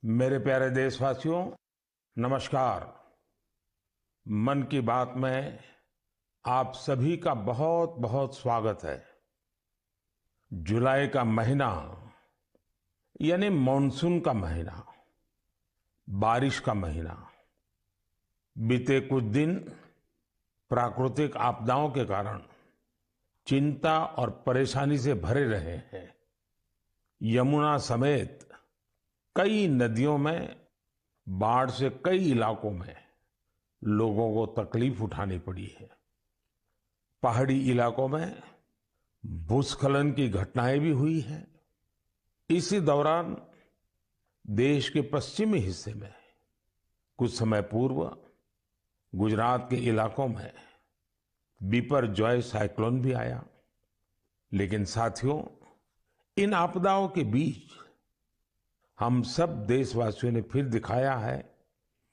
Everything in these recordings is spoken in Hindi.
मेरे प्यारे देशवासियों, नमस्कार। मन की बात में आप सभी का बहुत बहुत स्वागत है। जुलाई का महीना यानी मॉनसून का महीना, बारिश का महीना। बीते कुछ दिन प्राकृतिक आपदाओं के कारण चिंता और परेशानी से भरे रहे हैं। यमुना समेत कई नदियों में बाढ़ से कई इलाकों में लोगों को तकलीफ उठानी पड़ी है। पहाड़ी इलाकों में भूस्खलन की घटनाएं भी हुई हैं। इसी दौरान देश के पश्चिमी हिस्से में कुछ समय पूर्व गुजरात के इलाकों में बिपरजॉय साइक्लोन भी आया। लेकिन साथियों, इन आपदाओं के बीच हम सब देशवासियों ने फिर दिखाया है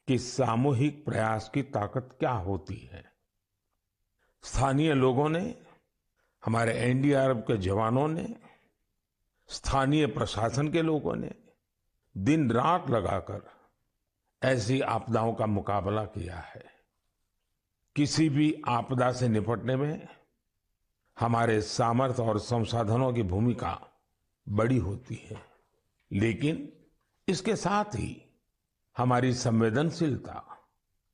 कि सामूहिक प्रयास की ताकत क्या होती है। स्थानीय लोगों ने, हमारे एनडीआरएफ के जवानों ने, स्थानीय प्रशासन के लोगों ने दिन रात लगाकर ऐसी आपदाओं का मुकाबला किया है। किसी भी आपदा से निपटने में हमारे सामर्थ्य और संसाधनों की भूमिका बड़ी होती है, लेकिन इसके साथ ही हमारी संवेदनशीलता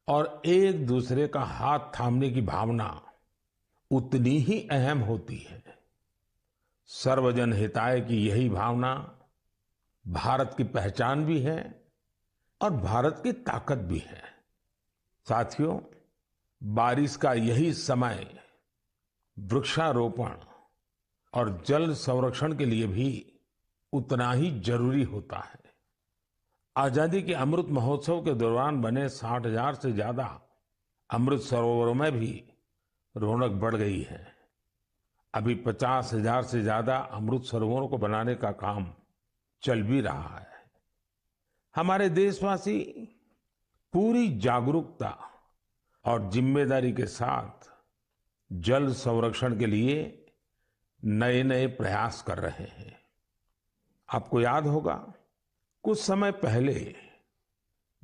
और एक दूसरे का हाथ थामने की भावना उतनी ही अहम होती है। सर्वजन हिताय की यही भावना भारत की पहचान भी है और भारत की ताकत भी है। साथियों, बारिश का यही समय वृक्षारोपण और जल संरक्षण के लिए भी उतना ही जरूरी होता है। आजादी के अमृत महोत्सव के दौरान बने 60,000 से ज्यादा अमृत सरोवरों में भी रौनक बढ़ गई है। अभी 50,000 से ज्यादा अमृत सरोवरों को बनाने का काम चल भी रहा है। हमारे देशवासी पूरी जागरूकता और जिम्मेदारी के साथ जल संरक्षण के लिए नए नए प्रयास कर रहे हैं। आपको याद होगा, कुछ समय पहले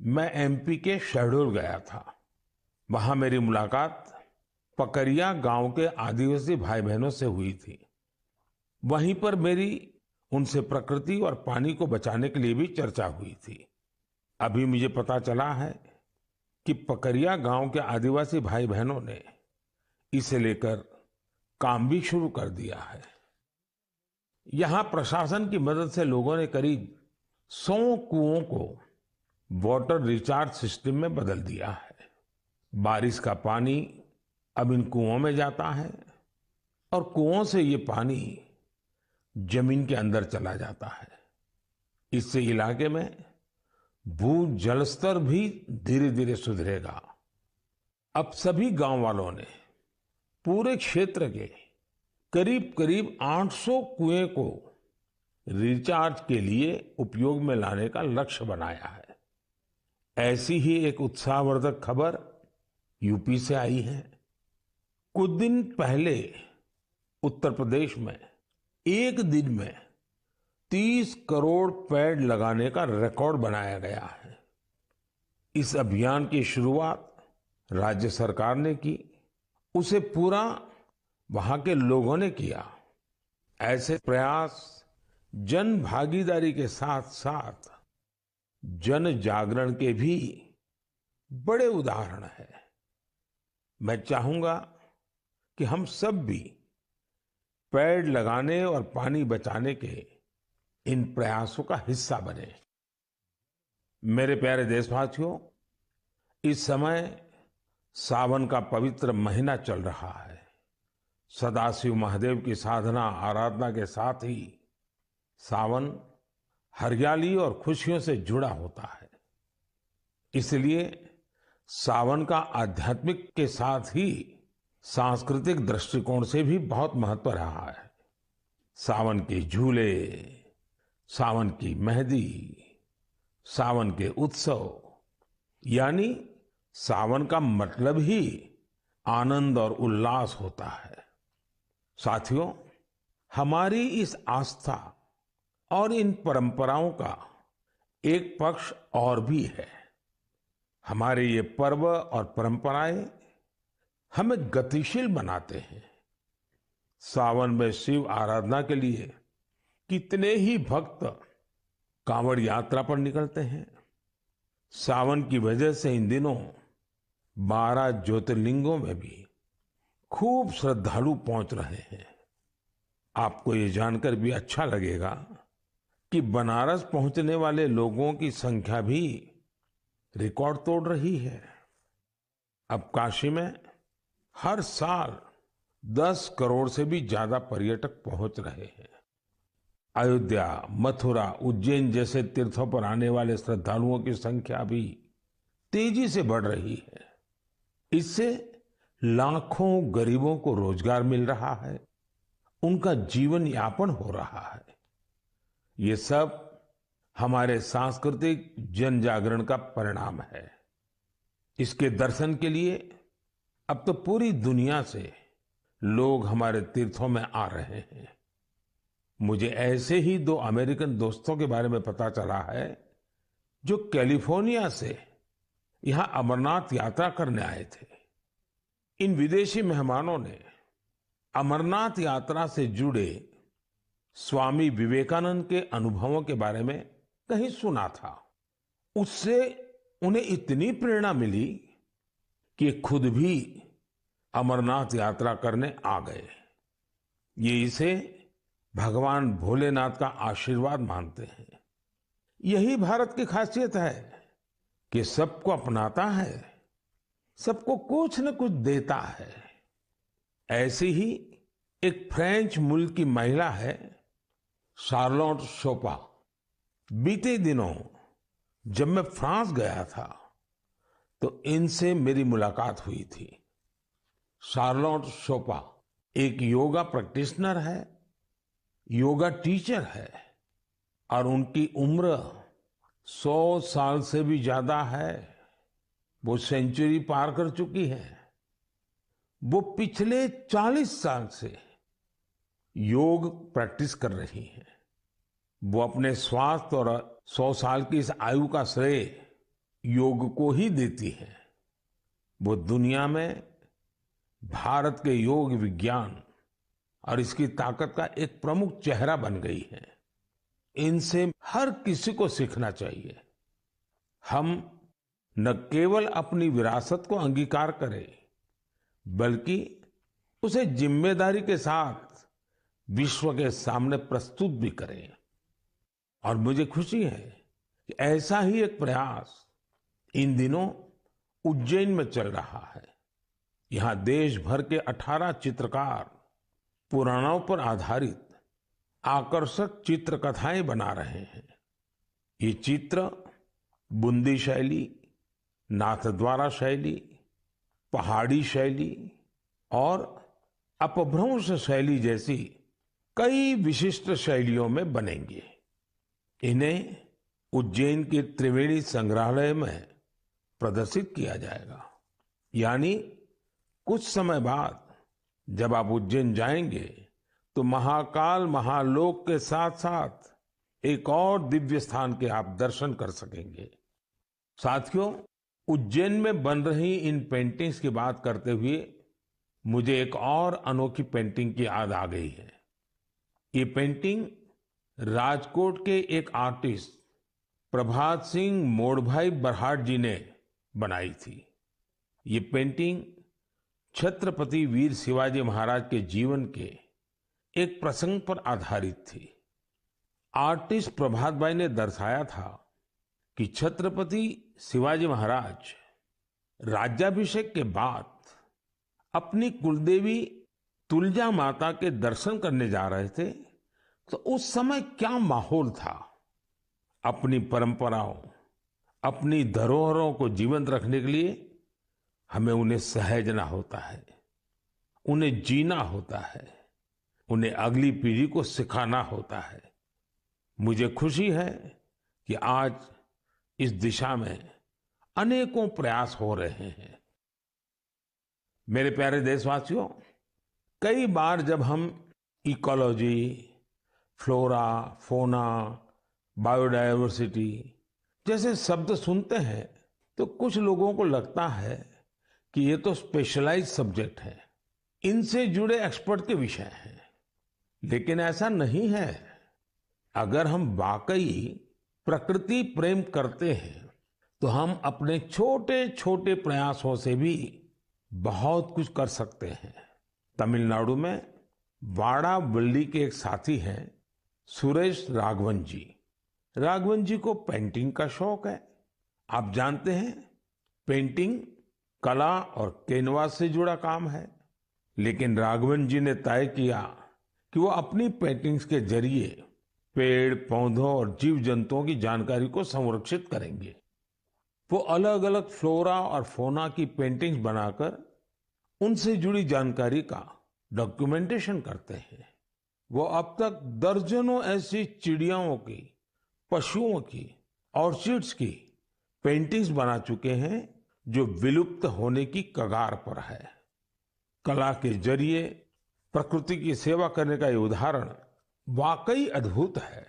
मैं एमपी के शहडोल गया था। वहां मेरी मुलाकात पकरिया गांव के आदिवासी भाई बहनों से हुई थी। वहीं पर मेरी उनसे प्रकृति और पानी को बचाने के लिए भी चर्चा हुई थी। अभी मुझे पता चला है कि पकरिया गांव के आदिवासी भाई बहनों ने इसे लेकर काम भी शुरू कर दिया है। यहां प्रशासन की मदद से लोगों ने करीब 100 कुओं को वाटर रिचार्ज सिस्टम में बदल दिया है। बारिश का पानी अब इन कुओं में जाता है और कुओं से ये पानी जमीन के अंदर चला जाता है। इससे इलाके में भू जल स्तर भी धीरे धीरे सुधरेगा। अब सभी गांव वालों ने पूरे क्षेत्र के करीब करीब 800 कुएं को रिचार्ज के लिए उपयोग में लाने का लक्ष्य बनाया है। ऐसी ही एक उत्साहवर्धक खबर यूपी से आई है। कुछ दिन पहले उत्तर प्रदेश में एक दिन में 30 करोड़ पेड़ लगाने का रिकॉर्ड बनाया गया है। इस अभियान की शुरुआत राज्य सरकार ने की, उसे पूरा वहां के लोगों ने किया। ऐसे प्रयास जन भागीदारी के साथ साथ जन जागरण के भी बड़े उदाहरण हैं। मैं चाहूंगा कि हम सब भी पेड़ लगाने और पानी बचाने के इन प्रयासों का हिस्सा बने। मेरे प्यारे देशवासियों, इस समय सावन का पवित्र महीना चल रहा है। सदाशिव महादेव की साधना आराधना के साथ ही सावन हरियाली और खुशियों से जुड़ा होता है। इसलिए सावन का आध्यात्मिक के साथ ही सांस्कृतिक दृष्टिकोण से भी बहुत महत्व रहा है। सावन के झूले, सावन की मेहंदी, सावन के उत्सव, यानी सावन का मतलब ही आनंद और उल्लास होता है। साथियों, हमारी इस आस्था और इन परंपराओं का एक पक्ष और भी है। हमारे ये पर्व और परंपराएं हमें गतिशील बनाते हैं। सावन में शिव आराधना के लिए कितने ही भक्त कांवड़ यात्रा पर निकलते हैं। सावन की वजह से इन दिनों 12 ज्योतिर्लिंगों में भी खूब श्रद्धालु पहुंच रहे हैं। आपको ये जानकर भी अच्छा लगेगा कि बनारस पहुंचने वाले लोगों की संख्या भी रिकॉर्ड तोड़ रही है। अब काशी में हर साल 10 करोड़ से भी ज्यादा पर्यटक पहुंच रहे हैं। अयोध्या, मथुरा, उज्जैन जैसे तीर्थों पर आने वाले श्रद्धालुओं की संख्या भी तेजी से बढ़ रही है। इससे लाखों गरीबों को रोजगार मिल रहा है, उनका जीवन यापन हो रहा है। ये सब हमारे सांस्कृतिक जन जागरण का परिणाम है। इसके दर्शन के लिए अब तो पूरी दुनिया से लोग हमारे तीर्थों में आ रहे हैं। मुझे ऐसे ही 2 अमेरिकन दोस्तों के बारे में पता चला है जो कैलिफोर्निया से यहां अमरनाथ यात्रा करने आए थे। इन विदेशी मेहमानों ने अमरनाथ यात्रा से जुड़े स्वामी विवेकानंद के अनुभवों के बारे में कहीं सुना था। उससे उन्हें इतनी प्रेरणा मिली कि खुद भी अमरनाथ यात्रा करने आ गए। ये इसे भगवान भोलेनाथ का आशीर्वाद मानते हैं। यही भारत की खासियत है कि सबको अपनाता है, सबको कुछ न कुछ देता है। ऐसी ही एक फ्रेंच मूल की महिला है, शार्लोट शोपा। बीते दिनों जब मैं फ्रांस गया था तो इनसे मेरी मुलाकात हुई थी। शार्लोट शोपा एक योगा प्रैक्टिशनर है, योगा टीचर है और उनकी उम्र 100 साल से भी ज्यादा है। वो सेंचुरी पार कर चुकी है। वो पिछले 40 साल से योग प्रैक्टिस कर रही हैं। वो अपने स्वास्थ्य और 100 साल की इस आयु का श्रेय योग को ही देती है। वो दुनिया में भारत के योग विज्ञान और इसकी ताकत का एक प्रमुख चेहरा बन गई है। इनसे हर किसी को सीखना चाहिए। हम न केवल अपनी विरासत को अंगीकार करें, बल्कि उसे जिम्मेदारी के साथ विश्व के सामने प्रस्तुत भी करें। और मुझे खुशी है कि ऐसा ही एक प्रयास इन दिनों उज्जैन में चल रहा है। यहाँ देश भर के 18 चित्रकार पुराणों पर आधारित आकर्षक चित्रकथाएं बना रहे हैं। ये चित्र बूंदी शैली, नाथद्वारा शैली, पहाड़ी शैली और अपभ्रंश शैली जैसी कई विशिष्ट शैलियों में बनेंगे। इन्हें उज्जैन के त्रिवेणी संग्रहालय में प्रदर्शित किया जाएगा। यानी कुछ समय बाद जब आप उज्जैन जाएंगे तो महाकाल महालोक के साथ साथ एक और दिव्य स्थान के आप दर्शन कर सकेंगे। साथियों, उज्जैन में बन रही इन पेंटिंग्स की बात करते हुए मुझे एक और अनोखी पेंटिंग की याद आ गई है। ये पेंटिंग राजकोट के एक आर्टिस्ट प्रभात सिंह मोडभाई बरहाट जी ने बनाई थी। ये पेंटिंग छत्रपति वीर शिवाजी महाराज के जीवन के एक प्रसंग पर आधारित थी। आर्टिस्ट प्रभात भाई ने दर्शाया था कि छत्रपति शिवाजी महाराज राज्याभिषेक के बाद अपनी कुलदेवी तुलजा माता के दर्शन करने जा रहे थे, तो उस समय क्या माहौल था। अपनी परंपराओं, अपनी धरोहरों को जीवंत रखने के लिए हमें उन्हें सहेजना होता है, उन्हें जीना होता है, उन्हें अगली पीढ़ी को सिखाना होता है। मुझे खुशी है कि आज इस दिशा में अनेकों प्रयास हो रहे हैं। मेरे प्यारे देशवासियों, कई बार जब हम इकोलॉजी, फ्लोरा, फौना, बायोडायवर्सिटी जैसे शब्द सुनते हैं तो कुछ लोगों को लगता है कि ये तो स्पेशलाइज्ड सब्जेक्ट है, इनसे जुड़े एक्सपर्ट के विषय हैं। लेकिन ऐसा नहीं है। अगर हम वाकई प्रकृति प्रेम करते हैं तो हम अपने छोटे छोटे प्रयासों से भी बहुत कुछ कर सकते हैं। तमिलनाडु में वाड़ावल्ली के एक साथी हैं सुरेश राघवन जी। राघवन जी को पेंटिंग का शौक है। आप जानते हैं, पेंटिंग कला और कैनवास से जुड़ा काम है। लेकिन राघवन जी ने तय किया कि वो अपनी पेंटिंग्स के जरिए पेड़ पौधों और जीव जंतुओं की जानकारी को संरक्षित करेंगे। वो अलग अलग फ्लोरा और फौना की पेंटिंग्स बनाकर उनसे जुड़ी जानकारी का डॉक्यूमेंटेशन करते हैं। वो अब तक दर्जनों ऐसी चिड़ियाओं की, पशुओं की, ऑर्चिड्स की पेंटिंग्स बना चुके हैं जो विलुप्त होने की कगार पर है। कला के जरिए प्रकृति की सेवा करने का ये उदाहरण वाकई अद्भुत है।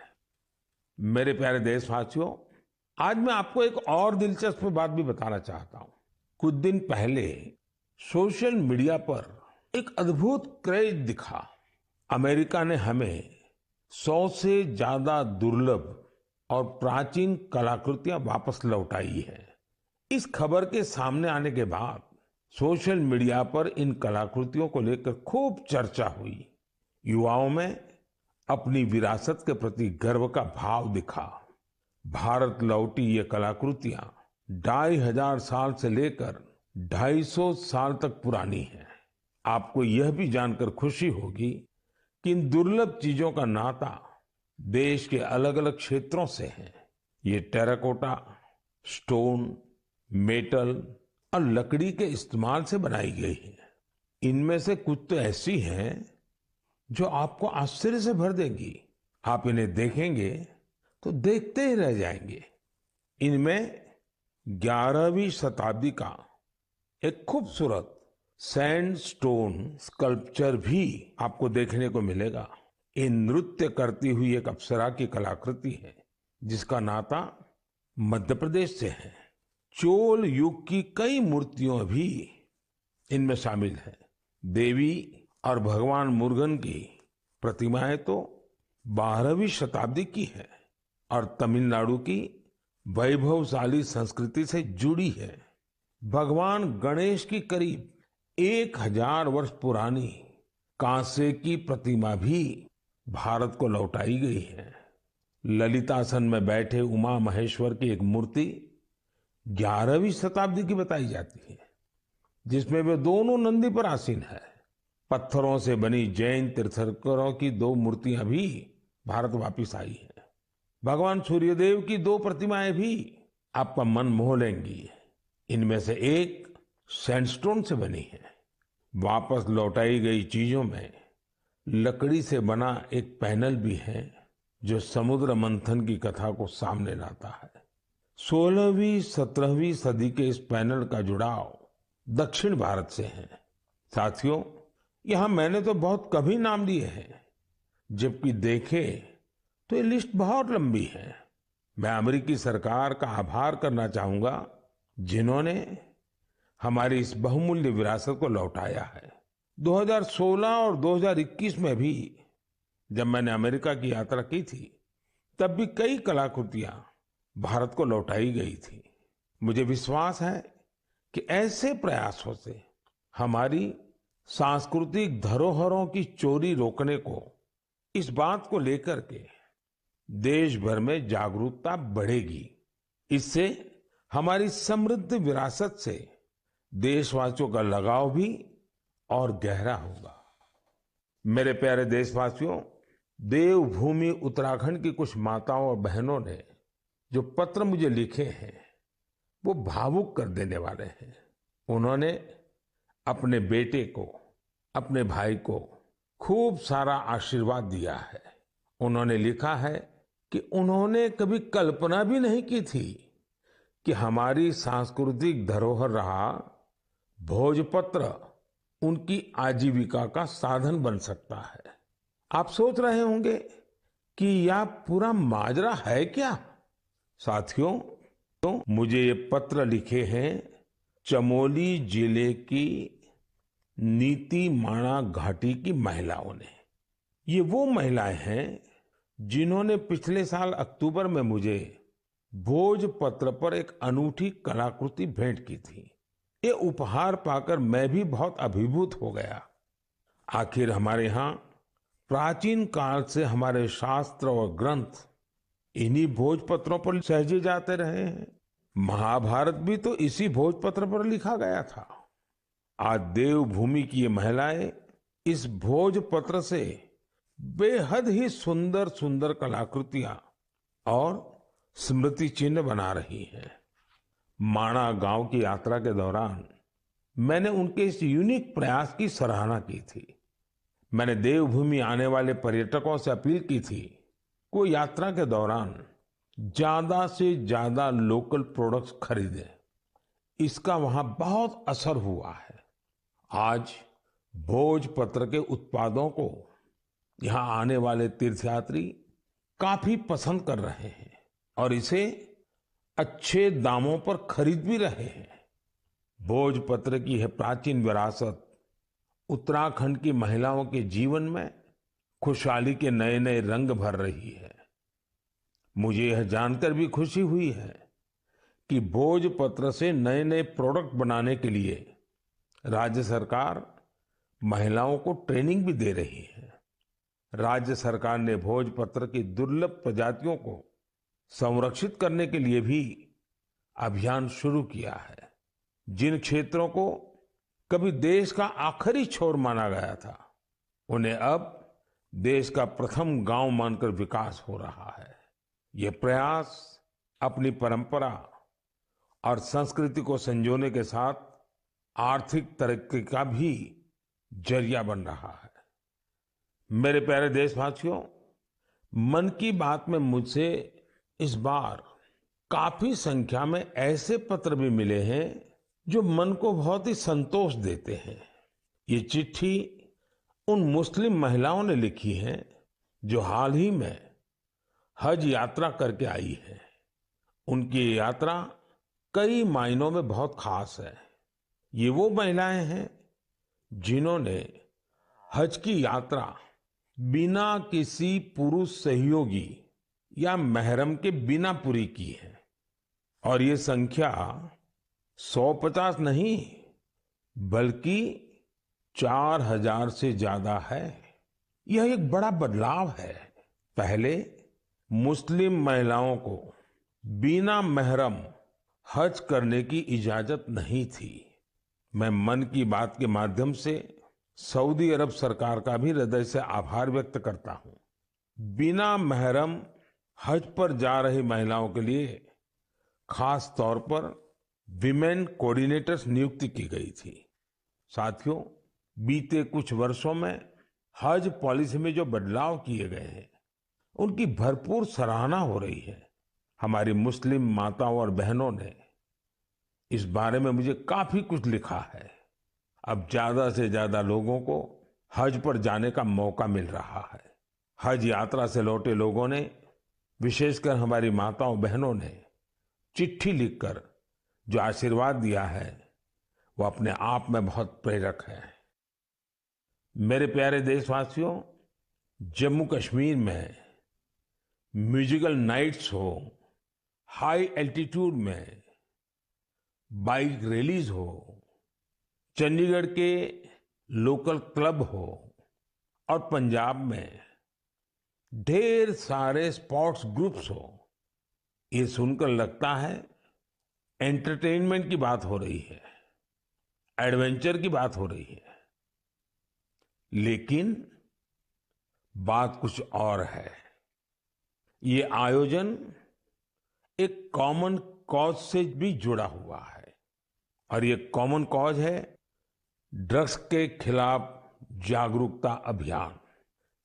मेरे प्यारे देशवासियों, आज मैं आपको एक और दिलचस्प बात भी बताना चाहता हूं। कुछ दिन पहले सोशल मीडिया पर एक अद्भुत क्रेज दिखा। अमेरिका ने हमें 100 से ज्यादा दुर्लभ और प्राचीन कलाकृतियां वापस लौटाई है। इस खबर के सामने आने के बाद सोशल मीडिया पर इन कलाकृतियों को लेकर खूब चर्चा हुई। युवाओं में अपनी विरासत के प्रति गर्व का भाव दिखा। भारत लौटी ये कलाकृतियां 2500 साल से लेकर 250 साल तक पुरानी हैं। आपको यह भी जानकर खुशी होगी कि इन दुर्लभ चीजों का नाता देश के अलग अलग क्षेत्रों से है। ये टेराकोटा, स्टोन, मेटल और लकड़ी के इस्तेमाल से बनाई गई है। इनमें से कुछ तो ऐसी हैं जो आपको आश्चर्य से भर देंगी। आप इन्हें देखेंगे तो देखते ही रह जाएंगे। इनमें 11वीं शताब्दी का एक खूबसूरत सैंडस्टोन स्कल्पचर भी आपको देखने को मिलेगा। ये नृत्य करती हुई एक अप्सरा की कलाकृति है जिसका नाता मध्य प्रदेश से है। चोल युग की कई मूर्तियां भी इनमें शामिल है। देवी और भगवान मुरुगन की प्रतिमाएं तो 12वीं शताब्दी की है और तमिलनाडु की वैभवशाली संस्कृति से जुड़ी है। भगवान गणेश की करीब 1000 वर्ष पुरानी कांसे की प्रतिमा भी भारत को लौटाई गई है। ललितासन में बैठे उमा महेश्वर की एक मूर्ति 11वीं शताब्दी की बताई जाती है, जिसमें वे दोनों नंदी पर आसीन है। पत्थरों से बनी जैन तीर्थंकरों की 2 मूर्तियां भी भारत वापिस आई है। भगवान सूर्यदेव की 2 प्रतिमाएं भी आपका मन मोह लेंगी। इनमें से एक सैंडस्टोन से बनी है। वापस लौटाई गई चीजों में लकड़ी से बना एक पैनल भी है जो समुद्र मंथन की कथा को सामने लाता है। 16वीं 17वीं सदी के इस पैनल का जुड़ाव दक्षिण भारत से है। साथियों, यहां मैंने तो बहुत कभी नाम लिए हैं, जबकि देखे तो ये लिस्ट बहुत लंबी है। मैं अमेरिकी सरकार का आभार करना चाहूंगा जिन्होंने हमारी इस बहुमूल्य विरासत को लौटाया है। 2016 और 2021 में भी जब मैंने अमेरिका की यात्रा की थी, तब भी कई कलाकृतियां भारत को लौटाई गई थी। मुझे विश्वास है कि ऐसे प्रयासों से हमारी सांस्कृतिक धरोहरों की चोरी रोकने को, इस बात को लेकर के देश भर में जागरूकता बढ़ेगी। इससे हमारी समृद्ध विरासत से देशवासियों का लगाव भी और गहरा होगा। मेरे प्यारे देशवासियों, देवभूमि उत्तराखंड की कुछ माताओं और बहनों ने जो पत्र मुझे लिखे हैं वो भावुक कर देने वाले हैं। उन्होंने अपने बेटे को, अपने भाई को खूब सारा आशीर्वाद दिया है। उन्होंने लिखा है कि उन्होंने कभी कल्पना भी नहीं की थी कि हमारी सांस्कृतिक धरोहर रहा भोजपत्र उनकी आजीविका का साधन बन सकता है। आप सोच रहे होंगे कि यह पूरा माजरा है क्या? साथियों, तो मुझे ये पत्र लिखे हैं चमोली जिले की नीति माणा घाटी की महिलाओं ने। ये वो महिलाएं हैं जिन्होंने पिछले साल अक्टूबर में मुझे भोजपत्र पर एक अनूठी कलाकृति भेंट की थी। ये उपहार पाकर मैं भी बहुत अभिभूत हो गया। आखिर हमारे यहाँ प्राचीन काल से हमारे शास्त्र और ग्रंथ इन्हीं भोजपत्रों पर सहेजे जाते रहे हैं। महाभारत भी तो इसी भोजपत्र पर लिखा गया था। आज देवभूमि की ये महिलाएं इस भोजपत्र से बेहद ही सुंदर सुंदर कलाकृतियां और स्मृति चिन्ह बना रही हैं। माणा गांव की यात्रा के दौरान मैंने उनके इस यूनिक प्रयास की सराहना की थी। मैंने देवभूमि आने वाले पर्यटकों से अपील की थी को यात्रा के दौरान ज्यादा से ज्यादा लोकल प्रोडक्ट्स खरीदें। इसका वहां बहुत असर हुआ है। आज भोजपत्र के उत्पादों को यहाँ आने वाले तीर्थयात्री काफी पसंद कर रहे हैं और इसे अच्छे दामों पर खरीद भी रहे हैं। भोजपत्र की यह प्राचीन विरासत उत्तराखंड की महिलाओं के जीवन में खुशहाली के नए नए रंग भर रही है। मुझे यह जानकर भी खुशी हुई है कि भोजपत्र से नए नए प्रोडक्ट बनाने के लिए राज्य सरकार महिलाओं को ट्रेनिंग भी दे रही है। राज्य सरकार ने भोजपत्र की दुर्लभ प्रजातियों को संरक्षित करने के लिए भी अभियान शुरू किया है। जिन क्षेत्रों को कभी देश का आखिरी छोर माना गया था, उन्हें अब देश का प्रथम गांव मानकर विकास हो रहा है। ये प्रयास अपनी परंपरा और संस्कृति को संजोने के साथ आर्थिक तरक्की का भी जरिया बन रहा है। मेरे प्यारे देशवासियों, मन की बात में मुझसे इस बार काफी संख्या में ऐसे पत्र भी मिले हैं जो मन को बहुत ही संतोष देते हैं। ये चिट्ठी उन मुस्लिम महिलाओं ने लिखी है जो हाल ही में हज यात्रा करके आई है। उनकी ये यात्रा कई मायनों में बहुत खास है। ये वो महिलाएं हैं जिन्होंने हज की यात्रा बिना किसी पुरुष सहयोगी या महरम के बिना पूरी की है और ये संख्या 150 नहीं बल्कि 4000 से ज्यादा है। यह एक बड़ा बदलाव है। पहले मुस्लिम महिलाओं को बिना महरम हज करने की इजाजत नहीं थी। मैं मन की बात के माध्यम से सऊदी अरब सरकार का भी हृदय से आभार व्यक्त करता हूं। बिना महरम हज पर जा रही महिलाओं के लिए खास तौर पर विमेन कोऑर्डिनेटर्स नियुक्ति की गई थी। साथियों, बीते कुछ वर्षों में हज पॉलिसी में जो बदलाव किए गए हैं, उनकी भरपूर सराहना हो रही है। हमारी मुस्लिम माताओं और बहनों ने इस बारे में मुझे काफी कुछ लिखा है। अब ज्यादा से ज्यादा लोगों को हज पर जाने का मौका मिल रहा है। हज यात्रा से लौटे लोगों ने, विशेषकर हमारी माताओं बहनों ने चिट्ठी लिखकर जो आशीर्वाद दिया है, वो अपने आप में बहुत प्रेरक है। मेरे प्यारे देशवासियों, जम्मू कश्मीर में म्यूजिकल नाइट्स हो, हाई एल्टीट्यूड में बाइक रैलीज हो, चंडीगढ़ के लोकल क्लब हो और पंजाब में ढेर सारे स्पोर्ट्स ग्रुप्स हो, ये सुनकर लगता है एंटरटेनमेंट की बात हो रही है, एडवेंचर की बात हो रही है। लेकिन बात कुछ और है। ये आयोजन एक कॉमन कॉज से भी जुड़ा हुआ है और ये कॉमन कॉज है ड्रग्स के खिलाफ जागरूकता अभियान।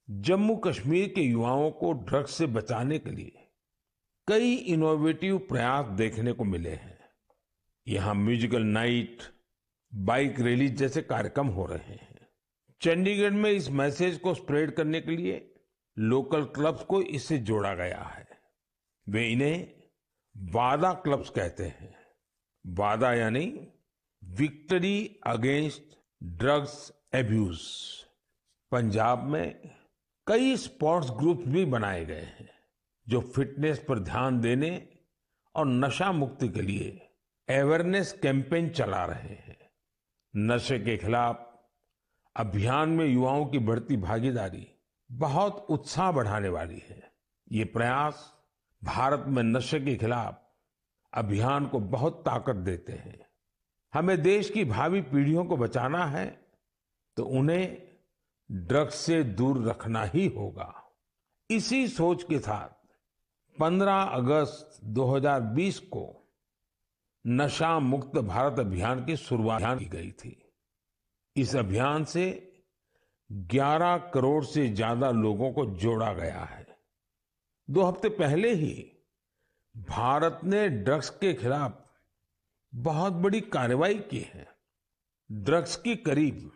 जम्मू कश्मीर के युवाओं को ड्रग्स से बचाने के लिए कई इनोवेटिव प्रयास देखने को मिले हैं। यहाँ म्यूजिकल नाइट, बाइक रैली जैसे कार्यक्रम हो रहे हैं। चंडीगढ़ में इस मैसेज को स्प्रेड करने के लिए लोकल क्लब्स को इससे जोड़ा गया है। वे इन्हें वादा क्लब्स कहते हैं। वादा यानी victory against drugs abuse. Punjab में कई स्पोर्ट्स ग्रुप्स भी बनाए गए हैं जो फिटनेस पर ध्यान देने और नशा मुक्ति के लिए अवेयरनेस कैंपेन चला रहे हैं। नशे के खिलाफ अभियान में युवाओं की बढ़ती भागीदारी बहुत उत्साह बढ़ाने वाली है। ये प्रयास भारत में नशे के खिलाफ अभियान को बहुत ताकत देते हैं। हमें देश की भावी पीढ़ियों को बचाना है तो उन्हें ड्रग्स से दूर रखना ही होगा। इसी सोच के साथ 15 अगस्त 2020 को नशा मुक्त भारत अभियान की शुरुआत की गई थी। इस अभियान से 11 करोड़ से ज्यादा लोगों को जोड़ा गया है। 2 हफ्ते पहले ही भारत ने ड्रग्स के खिलाफ बहुत बड़ी कार्रवाई की है। ड्रग्स की करीब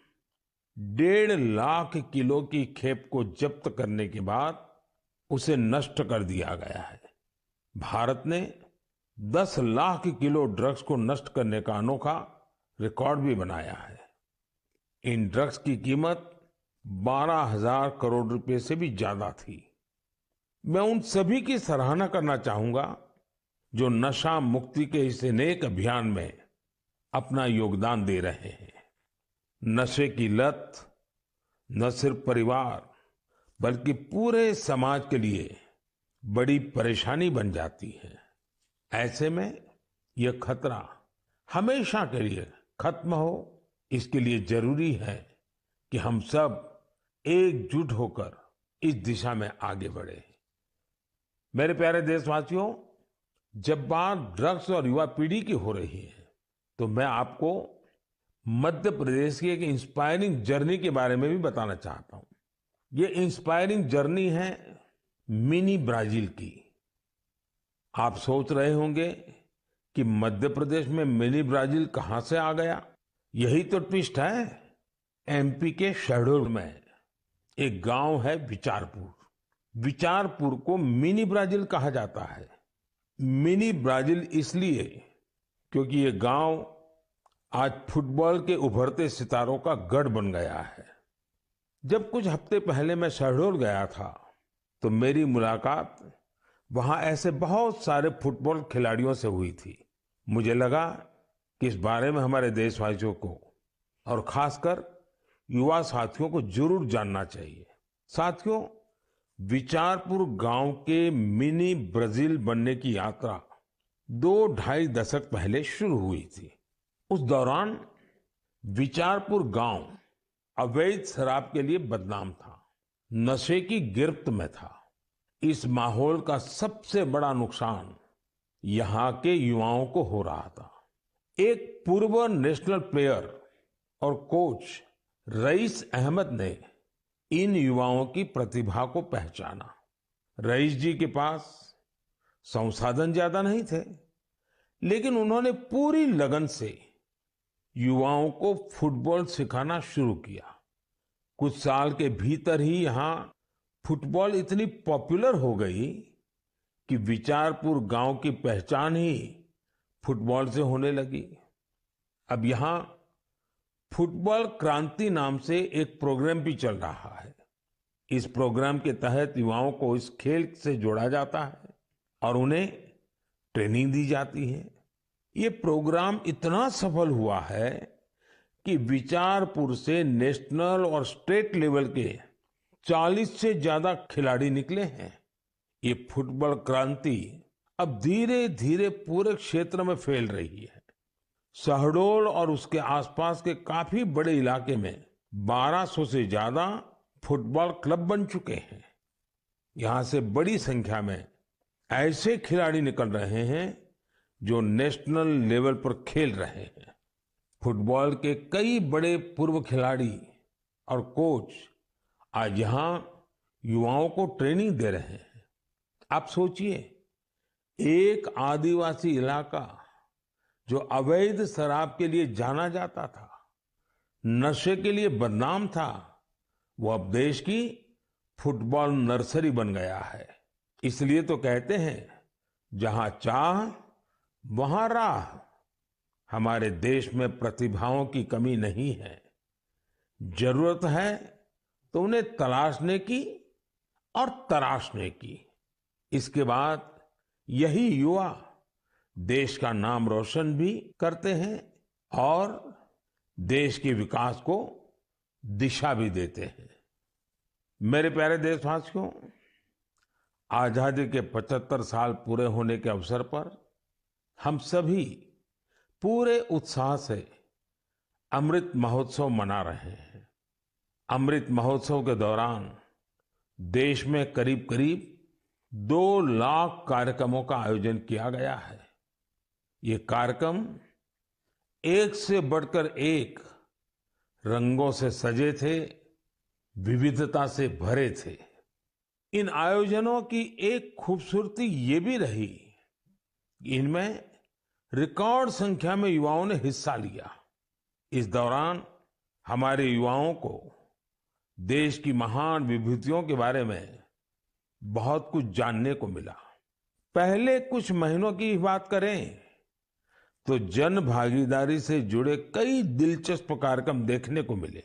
1.5 लाख किलो की खेप को जब्त करने के बाद उसे नष्ट कर दिया गया है। भारत ने 10 लाख किलो ड्रग्स को नष्ट करने का अनोखा रिकॉर्ड भी बनाया है। इन ड्रग्स की कीमत 12,000 करोड़ रुपए से भी ज्यादा थी। मैं उन सभी की सराहना करना चाहूंगा जो नशा मुक्ति के इस नेक अभियान में अपना योगदान दे रहे हैं। नशे की लत न सिर्फ परिवार बल्कि पूरे समाज के लिए बड़ी परेशानी बन जाती है। ऐसे में यह खतरा हमेशा के लिए खत्म हो, इसके लिए जरूरी है कि हम सब एकजुट होकर इस दिशा में आगे बढ़े। मेरे प्यारे देशवासियों, जब बात ड्रग्स और युवा पीढ़ी की हो रही है तो मैं आपको मध्य प्रदेश की एक इंस्पायरिंग जर्नी के बारे में भी बताना चाहता हूं। ये इंस्पायरिंग जर्नी है मिनी ब्राजील की। आप सोच रहे होंगे कि मध्य प्रदेश में मिनी ब्राजील कहां से आ गया। यही तो ट्विस्ट है। एमपी के शहडोल में एक गांव है विचारपुर। विचारपुर को मिनी ब्राजील कहा जाता है। मिनी ब्राजील इसलिए क्योंकि ये गांव आज फुटबॉल के उभरते सितारों का गढ़ बन गया है। जब कुछ हफ्ते पहले मैं शहडोल गया था तो मेरी मुलाकात वहां ऐसे बहुत सारे फुटबॉल खिलाड़ियों से हुई थी। मुझे लगा कि इस बारे में हमारे देशवासियों को और खासकर युवा साथियों को जरूर जानना चाहिए। साथियों, विचारपुर गांव के मिनी ब्राजील बनने की यात्रा 2-2.5 दशक पहले शुरू हुई थी। उस दौरान विचारपुर गांव अवैध शराब के लिए बदनाम था, नशे की गिरफ्त में था। इस माहौल का सबसे बड़ा नुकसान यहाँ के युवाओं को हो रहा था। एक पूर्व नेशनल प्लेयर और कोच रईस अहमद ने इन युवाओं की प्रतिभा को पहचाना। रईस जी के पास संसाधन ज्यादा नहीं थे, लेकिन उन्होंने पूरी लगन से युवाओं को फुटबॉल सिखाना शुरू किया। कुछ साल के भीतर ही यहाँ फुटबॉल इतनी पॉपुलर हो गई कि विचारपुर गांव की पहचान ही फुटबॉल से होने लगी। अब यहाँ फुटबॉल क्रांति नाम से एक प्रोग्राम भी चल रहा है। इस प्रोग्राम के तहत युवाओं को इस खेल से जोड़ा जाता है और उन्हें ट्रेनिंग दी जाती है। ये प्रोग्राम इतना सफल हुआ है कि विचारपुर से नेशनल और स्टेट लेवल के 40 से ज्यादा खिलाड़ी निकले हैं। ये फुटबॉल क्रांति अब धीरे धीरे पूरे क्षेत्र में फैल रही है। शहडोल और उसके आसपास के काफी बड़े इलाके में 1200 से ज्यादा फुटबॉल क्लब बन चुके हैं। यहां से बड़ी संख्या में ऐसे खिलाड़ी निकल रहे हैं जो नेशनल लेवल पर खेल रहे हैं। फुटबॉल के कई बड़े पूर्व खिलाड़ी और कोच आज यहां युवाओं को ट्रेनिंग दे रहे हैं। आप सोचिए, एक आदिवासी इलाका जो अवैध शराब के लिए जाना जाता था, नशे के लिए बदनाम था, वो अब देश की फुटबॉल नर्सरी बन गया है। इसलिए तो कहते हैं जहां चाह वहां राह। हमारे देश में प्रतिभाओं की कमी नहीं है। जरूरत है तो उन्हें तलाशने की और तराशने की। इसके बाद यही युवा देश का नाम रोशन भी करते हैं और देश के विकास को दिशा भी देते हैं। मेरे प्यारे देशवासियों, आजादी के 75 साल पूरे होने के अवसर पर हम सभी पूरे उत्साह से अमृत महोत्सव मना रहे हैं। अमृत महोत्सव के दौरान देश में करीब करीब 2 लाख कार्यक्रमों का आयोजन किया गया है। ये कार्यक्रम एक से बढ़कर एक रंगों से सजे थे, विविधता से भरे थे। इन आयोजनों की एक खूबसूरती ये भी रही कि इनमें रिकॉर्ड संख्या में युवाओं ने हिस्सा लिया। इस दौरान हमारे युवाओं को देश की महान विभूतियों के बारे में बहुत कुछ जानने को मिला। पहले कुछ महीनों की बात करें तो जन भागीदारी से जुड़े कई दिलचस्प कार्यक्रम देखने को मिले।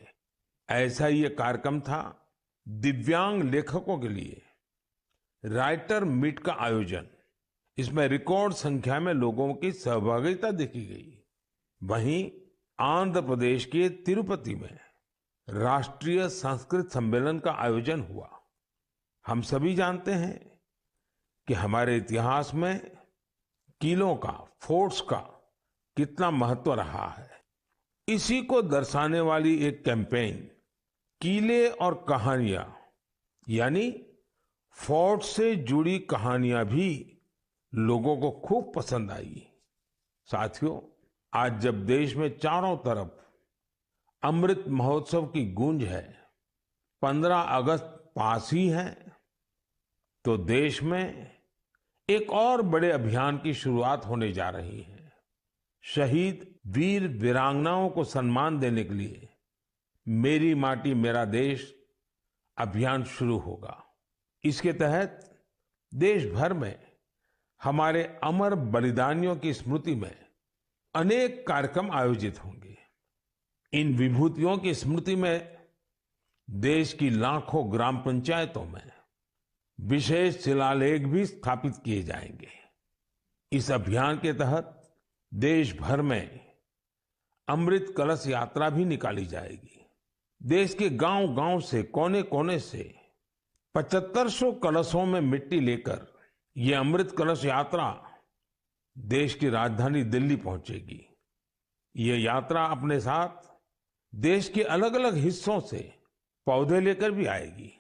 ऐसा ही एक कार्यक्रम था दिव्यांग लेखकों के लिए राइटर मीट का आयोजन। इसमें रिकॉर्ड संख्या में लोगों की सहभागिता देखी गई। वहीं आंध्र प्रदेश के तिरुपति में राष्ट्रीय संस्कृत सम्मेलन का आयोजन हुआ। हम सभी जानते हैं कि हमारे इतिहास में किलों का, फोर्ट्स का कितना महत्व रहा है। इसी को दर्शाने वाली एक कैंपेन किले और कहानियां यानी फोर्ट से जुड़ी कहानियां भी लोगों को खूब पसंद आई। साथियों, आज जब देश में चारों तरफ अमृत महोत्सव की गूंज है, 15 अगस्त पास ही है, तो देश में एक और बड़े अभियान की शुरुआत होने जा रही है। शहीद वीर वीरांगनाओं को सम्मान देने के लिए मेरी माटी मेरा देश अभियान शुरू होगा। इसके तहत देश भर में हमारे अमर बलिदानियों की स्मृति में अनेक कार्यक्रम आयोजित होंगे। इन विभूतियों की स्मृति में देश की लाखों ग्राम पंचायतों में विशेष शिलालेख भी स्थापित किए जाएंगे। इस अभियान के तहत देश भर में अमृत कलश यात्रा भी निकाली जाएगी। देश के गांव-गांव से, कोने-कोने से 7500 कलशों में मिट्टी लेकर ये अमृत कलश यात्रा देश की राजधानी दिल्ली पहुंचेगी। ये यात्रा अपने साथ देश के अलग अलग हिस्सों से पौधे लेकर भी आएगी।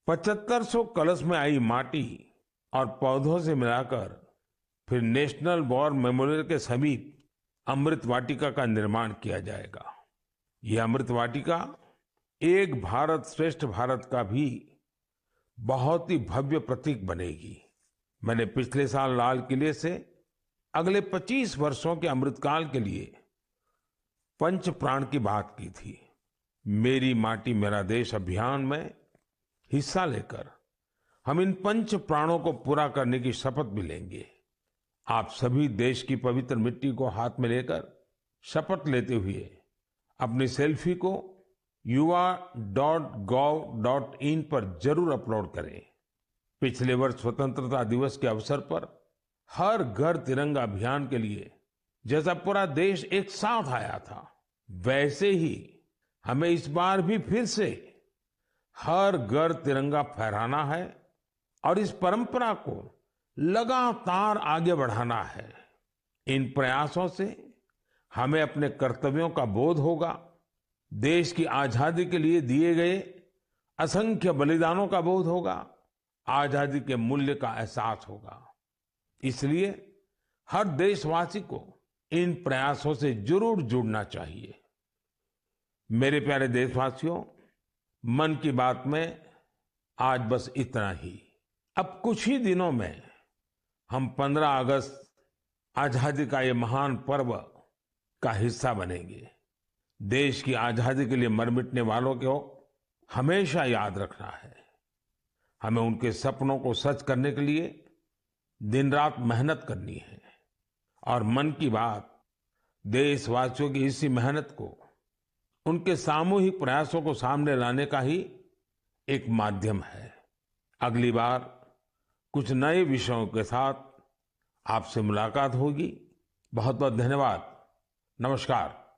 7500 कलश में आई माटी और पौधों से मिलाकर फिर नेशनल वॉर मेमोरियल के समीप अमृत वाटिका का निर्माण किया जाएगा। ये अमृत वाटिका एक भारत श्रेष्ठ भारत का भी बहुत ही भव्य प्रतीक बनेगी। मैंने पिछले साल लाल किले से अगले 25 वर्षों के अमृतकाल के लिए पंच प्राण की बात की थी। मेरी माटी मेरा देश अभियान में हिस्सा लेकर हम इन पंच प्राणों को पूरा करने की शपथ भी लेंगे। आप सभी देश की पवित्र मिट्टी को हाथ में लेकर शपथ लेते हुए अपनी सेल्फी को yuva.gov.in पर जरूर अपलोड करें। पिछले वर्ष स्वतंत्रता दिवस के अवसर पर हर घर तिरंगा अभियान के लिए जैसा पूरा देश एक साथ आया था, वैसे ही हमें इस बार भी फिर से हर घर तिरंगा फहराना है और इस परंपरा को लगातार आगे बढ़ाना है। इन प्रयासों से हमें अपने कर्तव्यों का बोध होगा, देश की आजादी के लिए दिए गए असंख्य बलिदानों का बोध होगा, आजादी के मूल्य का एहसास होगा। इसलिए हर देशवासी को इन प्रयासों से जरूर जुड़ना चाहिए। मेरे प्यारे देशवासियों, मन की बात में आज बस इतना ही। अब कुछ ही दिनों में हम 15 अगस्त आजादी का ये महान पर्व का हिस्सा बनेंगे। देश की आजादी के लिए मर मिटने वालों को हमेशा याद रखना है। हमें उनके सपनों को सच करने के लिए दिन रात मेहनत करनी है और मन की बात देशवासियों की इसी मेहनत को, उनके सामूहिक प्रयासों को सामने लाने का ही एक माध्यम है। अगली बार कुछ नए विषयों के साथ आपसे मुलाकात होगी। बहुत बहुत धन्यवाद। नमस्कार।